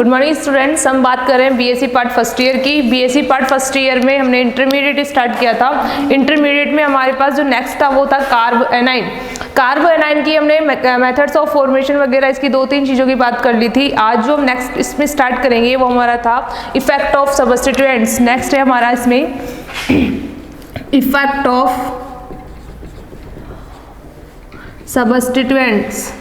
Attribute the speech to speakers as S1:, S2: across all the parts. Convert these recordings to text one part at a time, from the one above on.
S1: Good morning students. हम बात कर रहे हैं बीएससी पार्ट फर्स्ट ईयर की। बीएससी पार्ट फर्स्ट ईयर में हमने इंटरमीडिएट स्टार्ट किया था। इंटरमीडिएट में हमारे पास जो नेक्स्ट था वो था कार्ब एनाइन। कार्ब एनाइन की हमने मेथड्स ऑफ फॉर्मेशन वगैरह इसकी 2-3 चीज़ों की बात कर ली थी। आज जो हम नेक्स्ट इसमें स्टार्ट करेंगे वो हमारा था इफेक्ट ऑफ सब्स्टिट्यूएंट्स। नेक्स्ट है हमारा इसमें इफेक्ट ऑफ सब्स्टिट्यूएंट्स,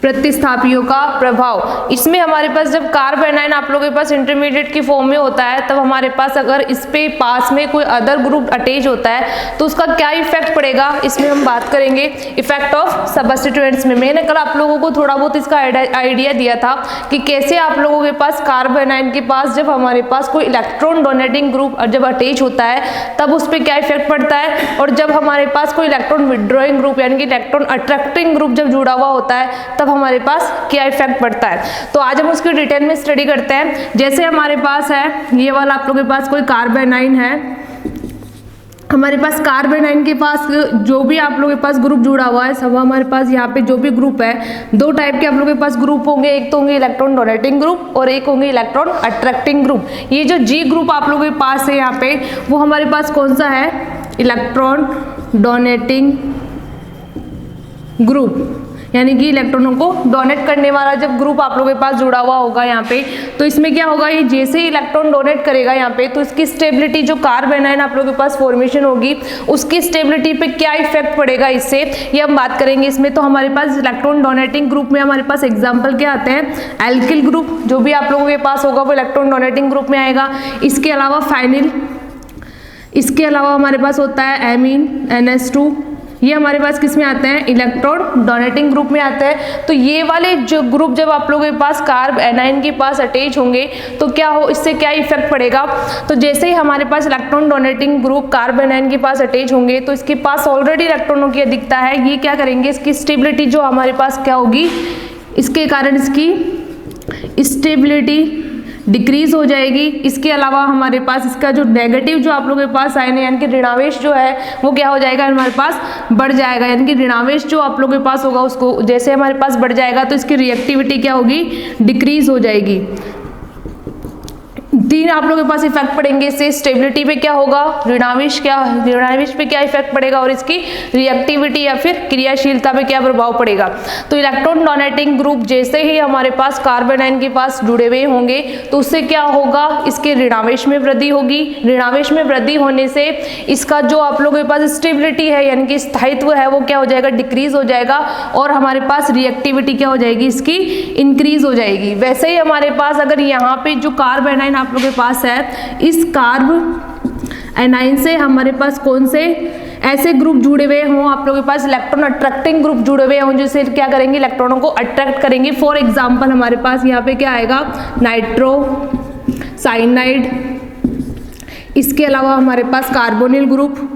S1: प्रतिस्थापियों का प्रभाव। इसमें हमारे पास जब कार्ब एनाइन आप लोगों के पास इंटरमीडिएट की फॉर्म में होता है तब हमारे पास अगर इस पे पास में कोई अदर ग्रुप अटैच होता है तो उसका क्या इफेक्ट पड़ेगा, इसमें हम बात करेंगे इफेक्ट ऑफ सब्स्टिट्यूएंट्स में। मैंने कल आप लोगों को थोड़ा बहुत इसका आइडिया दिया था कि कैसे आप लोगों के पास कार्ब एनाइन के पास जब हमारे पास कोई इलेक्ट्रॉन डोनेटिंग ग्रुप जब अटैच होता है तब उस पर क्या इफेक्ट पड़ता है, और जब हमारे पास कोई इलेक्ट्रॉन विड्रॉइंग ग्रुप यानी कि इलेक्ट्रॉन अट्रैक्टिंग ग्रुप जब जुड़ा हुआ होता है तब हमारे पास क्या इफेक्ट पड़ता है। तो आज हम उसकी डिटेल में स्टडी करते हैं। जैसे हमारे पास है ये वाला आप लोगों के पास कोई कार्ब एनाइन है, हमारे पास कार्ब एनाइन के पास जो भी आप लोगों के पास ग्रुप जुड़ा हुआ है सब हमारे पास यहाँ पे जो भी ग्रुप है, दो टाइप के आप लोगों के पास ग्रुप होंगे। एक तो होंगे इलेक्ट्रॉन डोनेटिंग ग्रुप और एक होंगे इलेक्ट्रॉन अट्रैक्टिंग ग्रुप। ये जो जी ग्रुप आप लोगों के पास है यहाँ पे वो हमारे पास कौन सा है, इलेक्ट्रॉन डोनेटिंग ग्रुप, यानी कि इलेक्ट्रॉनों को डोनेट करने वाला जब ग्रुप आप लोगों के पास जुड़ा हुआ होगा यहाँ पे तो इसमें क्या होगा, ये जैसे ही इलेक्ट्रॉन डोनेट करेगा यहाँ पे तो इसकी स्टेबिलिटी जो कार्ब एनाइन आप लोगों के पास फॉर्मेशन होगी उसकी स्टेबिलिटी पे क्या इफेक्ट पड़ेगा इससे, ये हम बात करेंगे इसमें। तो हमारे पास इलेक्ट्रॉन डोनेटिंग ग्रुप में हमारे पास एग्जाम्पल क्या आते हैं, एल्किल ग्रुप जो भी आप लोगों के पास होगा वो इलेक्ट्रॉन डोनेटिंग ग्रुप में आएगा। इसके अलावा फाइनिल, इसके अलावा हमारे पास होता है एमीन NH2, ये हमारे पास किस में आते हैं, इलेक्ट्रॉन डोनेटिंग ग्रुप में आते हैं। तो ये वाले जो ग्रुप जब आप लोगों के पास कार्ब एनाइन के पास अटैच होंगे तो क्या हो, इससे क्या इफेक्ट पड़ेगा। तो जैसे ही हमारे पास electron donating group carbanion के पास अटैच होंगे तो इसके पास ऑलरेडी इलेक्ट्रॉनों की अधिकता है, ये क्या करेंगे, इसकी स्टेबिलिटी जो हमारे पास क्या होगी, इसके कारण इसकी स्टेबिलिटी डिक्रीज हो जाएगी। इसके अलावा हमारे पास इसका जो नेगेटिव जो आप लोगों के पास आयन यानी कि ऋणावेश जो है वो क्या हो जाएगा, हमारे पास बढ़ जाएगा। यानी कि ऋणावेश जो आप लोगों के पास होगा उसको जैसे हमारे पास बढ़ जाएगा तो इसकी रिएक्टिविटी क्या होगी, डिक्रीज हो जाएगी। तीन आप लोगों के पास इफेक्ट पड़ेंगे इससे, स्टेबिलिटी पे क्या होगा, ऋणावेश पे क्या इफेक्ट पड़ेगा और इसकी रिएक्टिविटी या फिर क्रियाशीलता पे क्या प्रभाव पड़ेगा। तो इलेक्ट्रॉन डोनेटिंग ग्रुप जैसे ही हमारे पास कार्ब एनाइन के पास जुड़े हुए होंगे तो उससे क्या होगा, इसके ऋणावेश में वृद्धि होगी। ऋणावेश में वृद्धि होने से इसका जो आप लोगों के पास स्टेबिलिटी है यानी कि स्थायित्व है वो क्या हो जाएगा, डिक्रीज हो जाएगा, और हमारे पास रिएक्टिविटी क्या हो जाएगी, इसकी इंक्रीज हो जाएगी। वैसे ही हमारे पास अगर यहाँ पे जो कार्ब एनाइन आप लोगों के पास है, इस कार्ब एनाइन से हमारे पास कौन से ऐसे ग्रुप जुड़े हुए हों, आप लोगों के पास इलेक्ट्रॉन अट्रैक्टिंग ग्रुप जुड़े हुए हों जिससे क्या करेंगे, इलेक्ट्रॉनों को अट्रैक्ट करेंगे। फॉर एग्जांपल हमारे पास यहाँ पे क्या आएगा, नाइट्रो साइनाइड। इसके अलावा हमारे पास कार्बोनिल ग्रुप।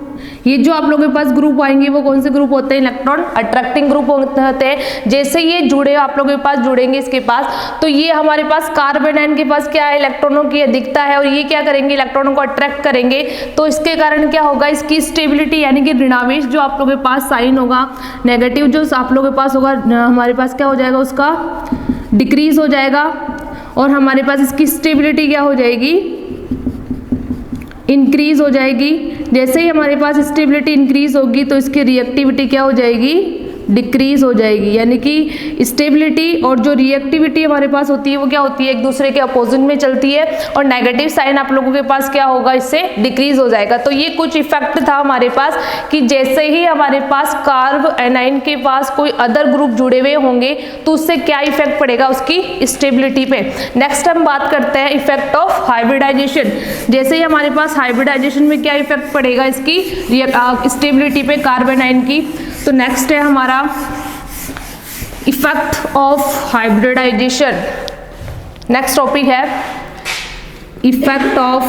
S1: ये जो आप लोगों के पास ग्रुप आएंगे वो कौन से ग्रुप होते हैं, इलेक्ट्रॉन अट्रैक्टिंग ग्रुप होते हैं। जैसे ये जुड़े आप लोगों के पास जुड़ेंगे इसके पास तो ये हमारे पास कार्ब एनाइन के पास क्या है, इलेक्ट्रॉनों की अधिकता है और ये क्या करेंगे, इलेक्ट्रॉनों को अट्रैक्ट करेंगे। तो इसके कारण क्या होगा, इसकी स्टेबिलिटी यानी कि ऋणावेश जो आप लोगों के पास साइन होगा, नेगेटिव जो आप लोगों के पास होगा हमारे पास क्या हो जाएगा, उसका डिक्रीज हो जाएगा, और हमारे पास इसकी स्टेबिलिटी क्या हो जाएगी, इंक्रीज हो जाएगी। जैसे ही हमारे पास स्टेबिलिटी इंक्रीज होगी तो इसकी रिएक्टिविटी क्या हो जाएगी, डिक्रीज हो जाएगी। यानी कि स्टेबिलिटी और जो रिएक्टिविटी हमारे पास होती है वो क्या होती है, एक दूसरे के अपोजिट में चलती है, और नेगेटिव साइन आप लोगों के पास क्या होगा, इससे डिक्रीज हो जाएगा। तो ये कुछ इफेक्ट था हमारे पास कि जैसे ही हमारे पास कार्ब एनाइन के पास कोई अदर ग्रुप जुड़े हुए होंगे तो उससे क्या इफेक्ट पड़ेगा, उसकी स्टेबिलिटी पे। नेक्स्ट हम बात करते हैं इफेक्ट ऑफ हाइब्रिडाइजेशन। जैसे ही हमारे पास हाइब्रिडाइजेशन में क्या इफेक्ट पड़ेगा, इसकी स्टेबिलिटी पे कार्ब एनाइन की। तो नेक्स्ट है हमारा effect of hybridization. Next topic है इफेक्ट ऑफ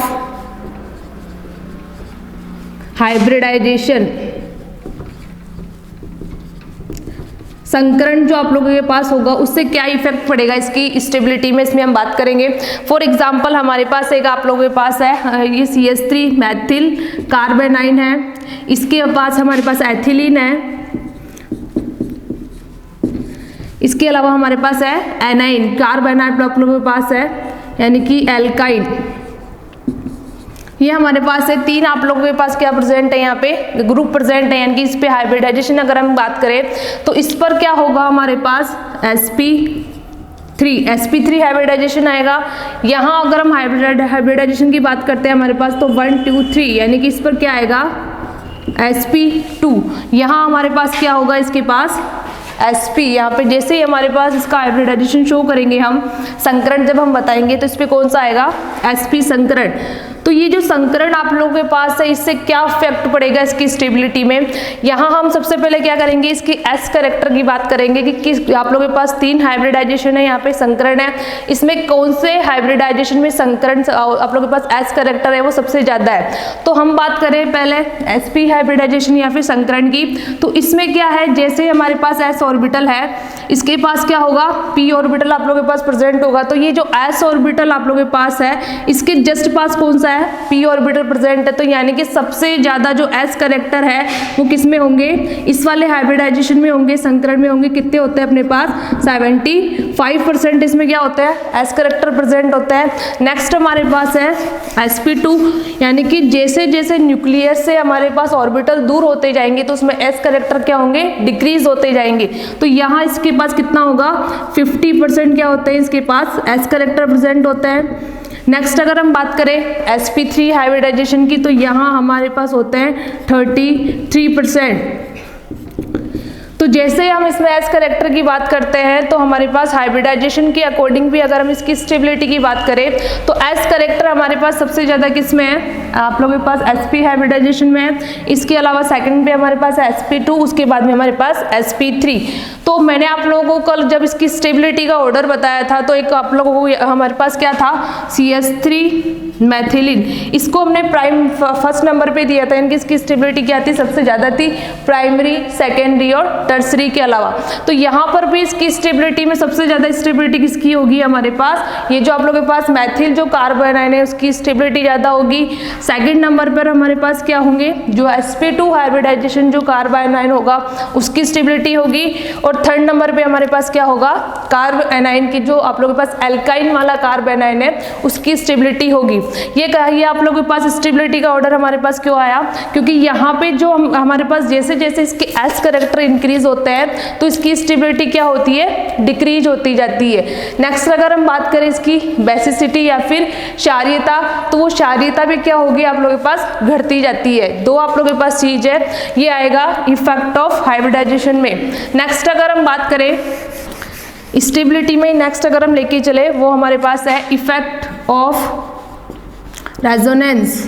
S1: हाइब्रिडाइजेशन। संकरण जो आप लोगों के पास होगा उससे क्या इफेक्ट पड़ेगा इसकी स्टेबिलिटी में, इसमें हम बात करेंगे। फॉर एग्जांपल हमारे पास एक आप लोगों के पास है ये CH3 मैथिल कार्बेनाइन है, इसके पास हमारे पास एथिलीन है, इसके अलावा हमारे पास है एनाइन, कार्ब एनाइन आप लोगों के पास है, यानी कि एल्काइन। ये हमारे पास है 3 आप लोगों के पास क्या प्रेजेंट है, यहाँ पे ग्रुप प्रेजेंट है, यानी कि इस पे हाइब्रिडाइजेशन अगर हम बात करें तो इस पर क्या होगा हमारे पास sp3 हाइब्रिडाइजेशन आएगा। यहाँ अगर हम हाइब्रिडाइजेशन की बात करते हैं हमारे पास तो 1 2 3, यानी कि इस पर क्या आएगा sp2। यहाँ हमारे पास क्या होगा, इसके पास sp, यहाँ पे जैसे ही हमारे पास इसका हाइब्रिडाइजेशन शो करेंगे हम, संकरण जब हम बताएंगे तो इस पे कौन सा आएगा, sp संकरण। तो ये जो संकरण आप लोगों के पास है इससे क्या इफेक्ट पड़ेगा इसकी स्टेबिलिटी में। यहाँ हम सबसे पहले क्या करेंगे, इसकी एस कैरेक्टर की बात करेंगे कि किस आप लोगों के पास 3 हाइब्रिडाइजेशन है, यहाँ पे संकरण है, इसमें कौन से हाइब्रिडाइजेशन में संकरण आप लोगों के पास एस कैरेक्टर है वो सबसे ज्यादा है। तो हम बात करें पहले sp हाइब्रिडाइजेशन या फिर संकरण की, तो इसमें क्या है, जैसे हमारे पास s ऑर्बिटल है इसके पास क्या होगा, p ऑर्बिटल आप लोगों के पास प्रेजेंट होगा। तो ये जो s ऑर्बिटल आप लोगों के पास है इसके जस्ट पास कौन सा है, p ऑर्बिटल प्रेजेंट है। तो यानी कि सबसे ज्यादा जो s कैरेक्टर है वो किस में होंगे, इस वाले हाइब्रिडाइजेशन में होंगे, संकरण में होंगे। कितने होते हैं अपने पास 75% इसमें क्या होता है, s कैरेक्टर प्रेजेंट होता है। नेक्स्ट हमारे पास है sp2, यानी कि जैसे जैसे न्यूक्लियस से हमारे पास ऑर्बिटल दूर होते जाएंगे तो उसमें s कैरेक्टर क्या होंगे, डिक्रीज होते जाएंगे। तो यहाँ इसके पास कितना होगा, 50% क्या होते हैं इसके पास s कैरेक्टर प्रेजेंट होता है। नेक्स्ट अगर हम बात करें sp3 हाइब्रिडाइजेशन की, तो यहाँ हमारे पास होते हैं 33%। तो जैसे हम इसमें एस कैरेक्टर की बात करते हैं तो हमारे पास हाइब्रिडाइजेशन के अकॉर्डिंग भी अगर हम इसकी स्टेबिलिटी की बात करें तो एस कैरेक्टर हमारे पास सबसे ज़्यादा किस में है, आप लोगों के पास sp हाइब्रिडाइजेशन में है। इसके अलावा सेकंड पे हमारे पास sp2, उसके बाद में हमारे पास sp3। तो मैंने आप लोगों को कल जब इसकी स्टेबिलिटी का ऑर्डर बताया था तो एक आप लोगों को हमारे पास क्या था, CH3 मैथिलीन, इसको हमने प्राइम फर्स्ट नंबर पे दिया था, इनकी इसकी स्टेबिलिटी क्या थी, सबसे ज़्यादा थी, प्राइमरी, सेकेंडरी और टर्सरी के अलावा। तो यहाँ पर भी इसकी स्टेबिलिटी में सबसे ज़्यादा स्टेबिलिटी किसकी होगी हमारे पास, ये जो आप लोगों के पास मैथिल जो कार्बन है उसकी स्टेबिलिटी ज़्यादा होगी। सेकंड नंबर पर हमारे पास क्या होंगे, जो sp2 हाइब्रिडाइजेशन जो कार्बन होगा उसकी स्टेबिलिटी होगी। और थर्ड नंबर पे हमारे पास क्या होगा, कार्ब एनाइन की जो आप लोगों के पास एल्काइन वाला कार्ब एनाइन है उसकी स्टेबिलिटी होगी। ये कहिए आप लोगों के पास स्टेबिलिटी का ऑर्डर हमारे पास क्यों आया, क्योंकि यहाँ पे जो हमारे पास जैसे जैसे इसके एस कैरेक्टर इंक्रीज होते हैं तो इसकी स्टेबिलिटी क्या होती है, डिक्रीज होती जाती है। नेक्स्ट अगर हम बात करें इसकी बेसिसिटी या फिर क्षारीयता, तो वो क्षारीयता भी क्या होगी आप लोगों के पास घटती जाती है। दो आप लोगों के पास चीज है, ये आएगा इफेक्ट ऑफ हाइब्रिडाइजेशन में। नेक्स्ट अगर हम बात करें स्टेबिलिटी में, नेक्स्ट अगर हम लेके चले वो हमारे पास है इफेक्ट ऑफ रेजोनेंस।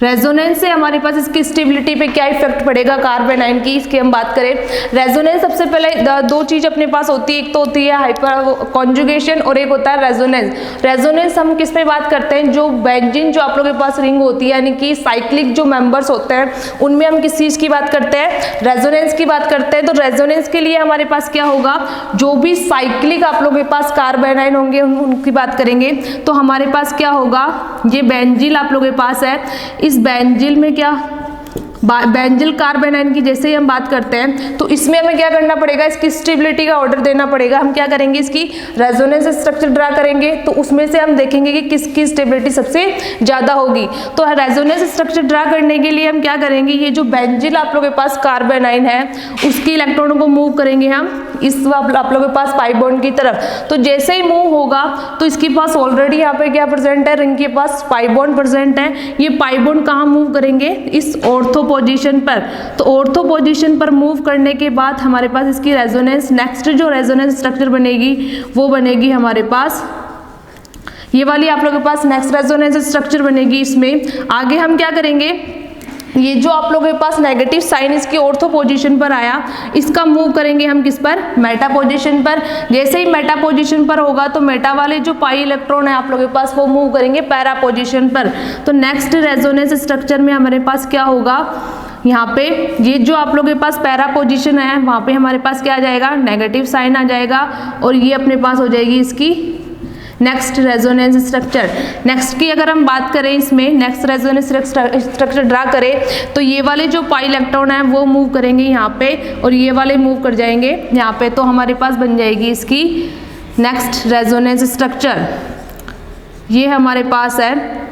S1: रेजोनेंस से हमारे पास इसकी स्टेबिलिटी पे क्या इफेक्ट पड़ेगा कार्बन आयन की, इसकी हम बात करें। रेजोनेंस सबसे पहले दो चीज अपने पास होती है, एक तो होती है हाइपर कॉन्जुगेशन और एक होता है रेजोनेंस। रेजोनेंस हम किस पे बात करते हैं, जो बेंजीन जो आप लोगों के पास रिंग होती है यानी कि साइक्लिक जो मेंबर्स होते हैं उनमें हम किस चीज की बात करते हैं, रेजोनेंस की बात करते हैं। तो रेजोनेंस के लिए हमारे पास क्या होगा, जो भी साइक्लिक आप लोगों के पास कार्बन आयन होंगे उनकी बात करेंगे तो हमारे पास क्या होगा, ये बेंजील आप लोगों के पास है, इस बेंजील में क्या बेंजील कार्बन आयन की जैसे ही हम बात करते हैं तो इसमें हमें क्या करना पड़ेगा, इसकी स्टेबिलिटी का ऑर्डर देना पड़ेगा। हम क्या करेंगे, इसकी रेजोनेंस स्ट्रक्चर ड्रा करेंगे तो उसमें से हम देखेंगे कि किसकी स्टेबिलिटी सबसे ज्यादा होगी। तो रेजोनेंस स्ट्रक्चर ड्रा करने के लिए हम क्या करेंगे, ये जो बेंजील आप लोगों के पास कार्बन आयन है उसके इलेक्ट्रॉनों को मूव करेंगे हम इस आप लोगों के पास पाई बॉन्ड की तरफ। तो जैसे ही मूव होगा तो इसके पास ऑलरेडी यहाँ पे क्या प्रेजेंट है, रिंग के पास पाई बॉन्ड प्रेजेंट है। ये पाई बॉन्ड कहाँ मूव करेंगे, इस ऑर्थो पोजीशन पर। तो ऑर्थो पोजीशन पर मूव करने के बाद हमारे पास इसकी रेजोनेंस, नेक्स्ट जो रेजोनेंस स्ट्रक्चर बनेगी वो बनेगी हमारे पास ये वाली आप लोगों के पास नेक्स्ट रेजोनेंस स्ट्रक्चर बनेगी। इसमें आगे हम क्या करेंगे, ये जो आप लोगों के पास नेगेटिव साइन इसकी ऑर्थो पोजीशन पर आया इसका मूव करेंगे हम किस पर, मेटा पोजीशन पर। जैसे ही मेटा पोजीशन पर होगा तो मेटा वाले जो पाई इलेक्ट्रॉन है आप लोगों के पास वो मूव करेंगे पैरा पोजीशन पर। तो नेक्स्ट रेजोनेंस स्ट्रक्चर में हमारे पास क्या होगा, यहाँ पे ये जो आप लोगों के पास पैरा पोजीशन है वहाँ पे हमारे पास क्या आ जाएगा, नेगेटिव साइन आ जाएगा और ये अपने पास हो जाएगी इसकी नेक्स्ट रेजोनेंस स्ट्रक्चर। नेक्स्ट की अगर हम बात करें, इसमें नेक्स्ट रेजोनेंस स्ट्रक्चर ड्रा करें तो ये वाले जो पाई इलेक्ट्रॉन है वो मूव करेंगे यहाँ पे और ये वाले मूव कर जाएंगे यहाँ पे, तो हमारे पास बन जाएगी इसकी नेक्स्ट रेजोनेंस स्ट्रक्चर। ये हमारे पास है,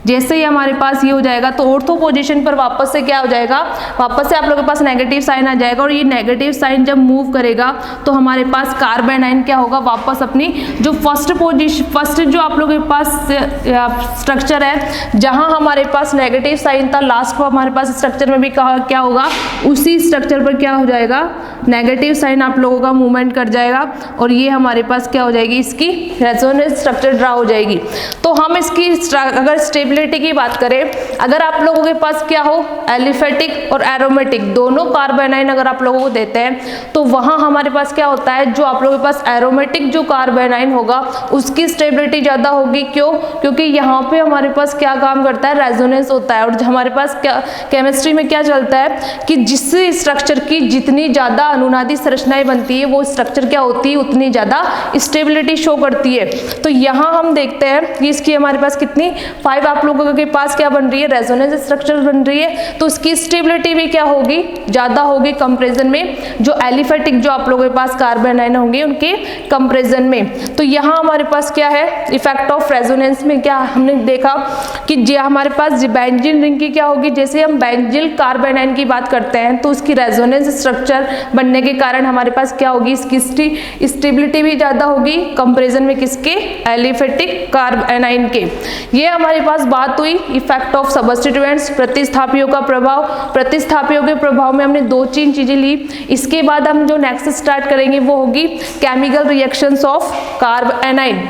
S1: जैसे ही हमारे पास ये हो जाएगा तो ऑर्थो पोजीशन पर वापस से क्या हो जाएगा, वापस से आप लोगों के पास नेगेटिव साइन आ जाएगा और ये नेगेटिव साइन जब मूव करेगा तो हमारे पास कार्बन आयन क्या होगा, वापस अपनी जो फर्स्ट जो आप लोगों के पास स्ट्रक्चर है जहां हमारे पास नेगेटिव साइन था, लास्ट को हमारे पास स्ट्रक्चर में भी कहा क्या होगा, उसी स्ट्रक्चर पर क्या हो जाएगा, नेगेटिव साइन आप लोगों का मूवमेंट कर जाएगा और ये हमारे पास क्या हो जाएगी, इसकी रेजोनेंस स्ट्रक्चर ड्रा हो जाएगी। तो हम इसकी अगर स्टेबिलिटी की बात करें, अगर आप लोगों के पास क्या हो, एलिफेटिक और एरोमेटिक दोनों कार्बन आयन अगर आप लोगों को देते हैं तो वहां हमारे पास क्या होता है, जो आप लोगों के पास एरोमेटिक जो कार्बन आयन होगा उसकी स्टेबिलिटी ज्यादा होगी। क्यों? क्योंकि यहाँ पे हमारे पास क्या काम करता है, रेजोनेंस होता है। और हमारे पास क्या केमिस्ट्री में क्या चलता है कि जिस स्ट्रक्चर की जितनी ज्यादा अनुनादी संरचनाएं बनती है वो स्ट्रक्चर क्या होती है, उतनी ज्यादा स्टेबिलिटी शो करती है। तो यहाँ हम देखते हैं कि इसकी हमारे पास कितनी 5 आप लोगों के पास क्या बन रही है, रेजोनेंस स्ट्रक्चर बन रही है, तो उसकी स्टेबिलिटी भी क्या होगी, ज्यादा होगी कंपैरिजन में जो एलिफेटिक जो आप लोगों के पास कार्बन आयन होंगे उनके कंपैरिजन में। तो यहाँ हमारे पास क्या है, इफेक्ट ऑफ रेजोनेंस में क्या हमने देखा कि हमारे पास बेंजीन रिंग की क्या होगी, जैसे हम बेंजील कार्बन आयन की बात करते हैं तो उसकी रेजोनेंस स्ट्रक्चर बनने के कारण हमारे पास क्या होगी, इसकी स्टेबिलिटी भी ज्यादा होगी कंपैरिजन में किसके, एलिफेटिक कार्बन आयन के। ये हमारे पास बात हुई इफेक्ट ऑफ सबस्टिट्यूएंट्स, प्रतिस्थापियों का प्रभाव। प्रतिस्थापियों के प्रभाव में हमने 2-3 चीजें ली। इसके बाद हम जो नेक्स्ट स्टार्ट करेंगे वो होगी chemical reactions of carbon ion.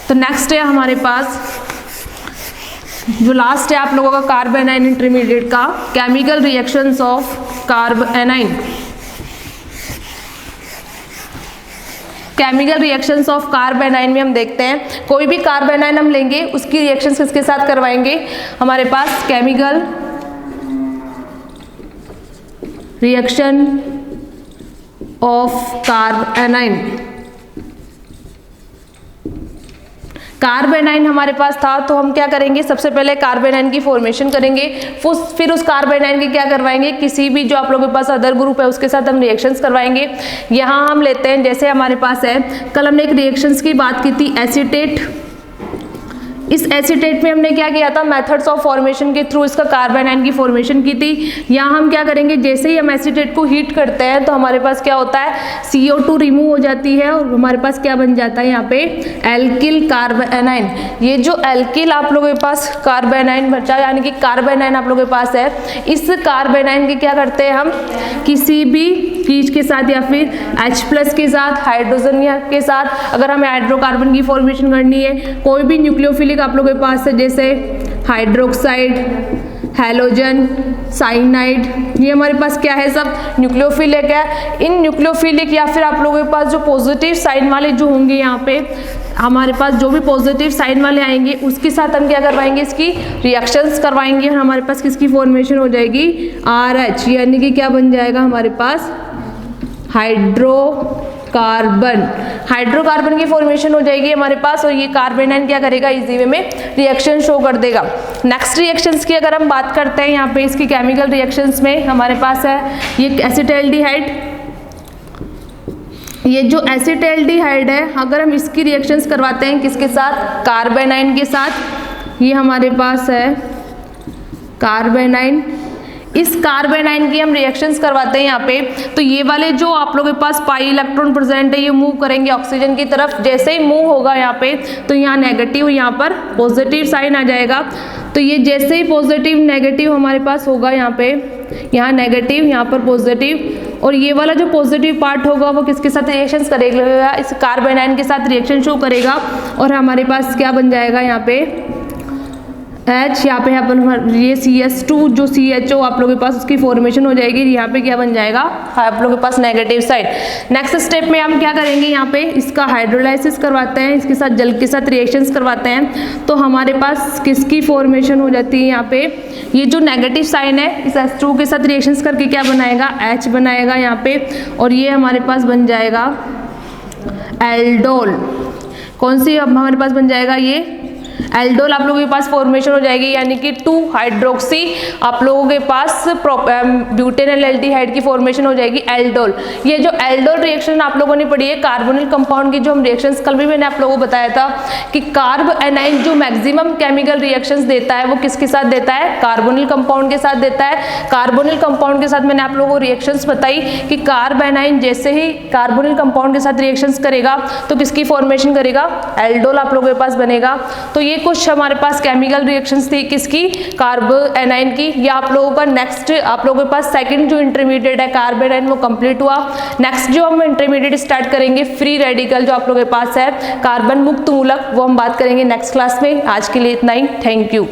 S1: तो नेक्स्ट है हमारे पास जो लास्ट है आप लोगों का कार्बन आयन इंटरमीडिएट का, chemical reactions of carbon ion. Chemical reactions of carbon ion में हम देखते हैं, कोई भी कार्बन आयन हम लेंगे उसकी रिएक्शंस किसके साथ करवाएंगे, हमारे पास chemical reaction of carbon ion. Carbon ion हमारे पास था तो हम क्या करेंगे, सबसे पहले कार्बन आयन की फॉर्मेशन करेंगे, फिर उस कार्बन आयन की क्या करवाएंगे, किसी भी जो आप लोगों के पास अदर ग्रुप है उसके साथ हम रिएक्शंस करवाएंगे। यहाँ हम लेते हैं, जैसे हमारे पास है, कल हमने एक रिएक्शंस की बात की थी एसीटेट। इस एसीटेट में हमने क्या किया था, मेथड्स ऑफ फॉर्मेशन के थ्रू इसका कार्बन आयन की फॉर्मेशन की थी। यहाँ हम क्या करेंगे, जैसे ही हम एसीटेट को हीट करते हैं तो हमारे पास क्या होता है, CO2 रिमूव हो जाती है और हमारे पास क्या बन जाता है यहाँ पे, एल्किल कार्बन आयन। ये जो एल्किल आप लोगों के पास कार्बन आयन बचा, यानी कि कार्बन आयन आप लोगों के पास है, इस कार्बन आयन के क्या करते हैं हम, किसी भी चीज के साथ या फिर H+ के साथ, हाइड्रोजन के साथ अगर हमें हाइड्रोकार्बन की फॉर्मेशन करनी है, कोई भी न्यूक्लियोफिलिक आप लोगों के पास है जैसे हाइड्रोक्साइड, हैलोजन, साइनाइड, ये हमारे पास क्या है, सब न्यूक्लियोफिलिक है। इन न्यूक्लियोफिलिक या फिर आप लोगों के पास जो पॉजिटिव साइन वाले जो होंगे, यहाँ पे हमारे पास जो भी पॉजिटिव साइन वाले आएंगे उसके साथ हम क्या करवाएंगे, इसकी रिएक्शंस करवाएंगे और हमारे पास किसकी फॉर्मेशन हो जाएगी, RH, यानी कि क्या बन जाएगा हमारे पास, हाइड्रोकार्बन की फॉर्मेशन हो जाएगी हमारे पास और ये कार्बन आयन क्या करेगा, इजी वे में रिएक्शन शो कर देगा। नेक्स्ट रिएक्शंस की अगर हम बात करते हैं, यहाँ पे इसकी केमिकल रिएक्शंस में हमारे पास है ये एसिटाल्डिहाइड। ये जो एसिटाल्डिहाइड है, अगर हम इसकी रिएक्शंस करवाते हैं किसके साथ, कार्बन आयन के साथ, ये हमारे पास है कार्बन आयन। इस कार्बन आयन की हम रिएक्शंस करवाते हैं यहाँ पे, तो ये वाले जो आप लोगों के पास पाई इलेक्ट्रॉन प्रेजेंट है ये मूव करेंगे ऑक्सीजन की तरफ। जैसे ही मूव होगा यहाँ पे तो यहाँ नेगेटिव, यहाँ पर पॉजिटिव साइन आ जाएगा। तो ये जैसे ही पॉजिटिव नेगेटिव हमारे पास होगा, यहाँ पे यहाँ नेगेटिव, यहाँ पर पॉजिटिव, और ये वाला जो पॉजिटिव पार्ट होगा वो किसके साथ रिएक्शंस करेगा, इस कार्बन आयन के साथ रिएक्शन शो करेगा और हमारे पास क्या बन जाएगा यहाँ पे H, यहाँ पे ये CS2 जो CHO आप लोगों के पास उसकी फॉर्मेशन हो जाएगी, यहाँ पे क्या बन जाएगा, आप लोगों के पास नेगेटिव साइड। नेक्स्ट स्टेप में हम क्या करेंगे, यहाँ पे इसका हाइड्रोलाइसिस करवाते हैं, इसके साथ जल के साथ रिएक्शंस करवाते हैं, तो हमारे पास किसकी फॉर्मेशन हो जाती है, यहाँ पे ये जो नेगेटिव साइन है इस H2 के साथ रिएक्शंस करके क्या बनाएगा, H बनाएगा यहाँ पे, और ये हमारे पास बन जाएगा एल्डोल। कौन सी अब हमारे पास बन जाएगा, ये एल्डोल आप लोगों के पास फॉर्मेशन हो जाएगी, यानी कि 2 हाइड्रोक्सी आप लोगों के पास ब्यूटेनल एल्डिहाइड की फॉर्मेशन हो जाएगी, एल्डोल। ये जो एल्डोल रिएक्शन आप लोगों ने पढ़ी है कार्बोनिल कंपाउंड की, जो हम रिएक्शंस कल भी मैंने आप लोगों को बताया था कि कार्ब एनाइन जो मैक्सिमम केमिकल रिएक्शंस देता है वो किसके साथ देता है, कार्बोनिल कंपाउंड के साथ देता है। कार्बोनिल कंपाउंड के साथ मैंने आप लोगों को रिएक्शंस बताई कि कार्ब एनाइन जैसे ही कार्बोनिल कंपाउंड के साथ रिएक्शंस करेगा तो किसकी फॉर्मेशन करेगा, एल्डोल आप लोगों के पास बनेगा। तो ये कुछ हमारे पास केमिकल रिएक्शंस थी किसकी, कार्ब एनाइन की। ये आप लोगों का नेक्स्ट आप लोगों के पास सेकंड जो इंटरमीडिएट है कार्ब एनाइन वो कंप्लीट हुआ। नेक्स्ट जो हम इंटरमीडिएट स्टार्ट करेंगे फ्री रेडिकल जो आप लोगों के पास है कार्बन मुक्त मूलक, वो हम बात करेंगे नेक्स्ट क्लास में। आज के लिए इतना ही, थैंक यू।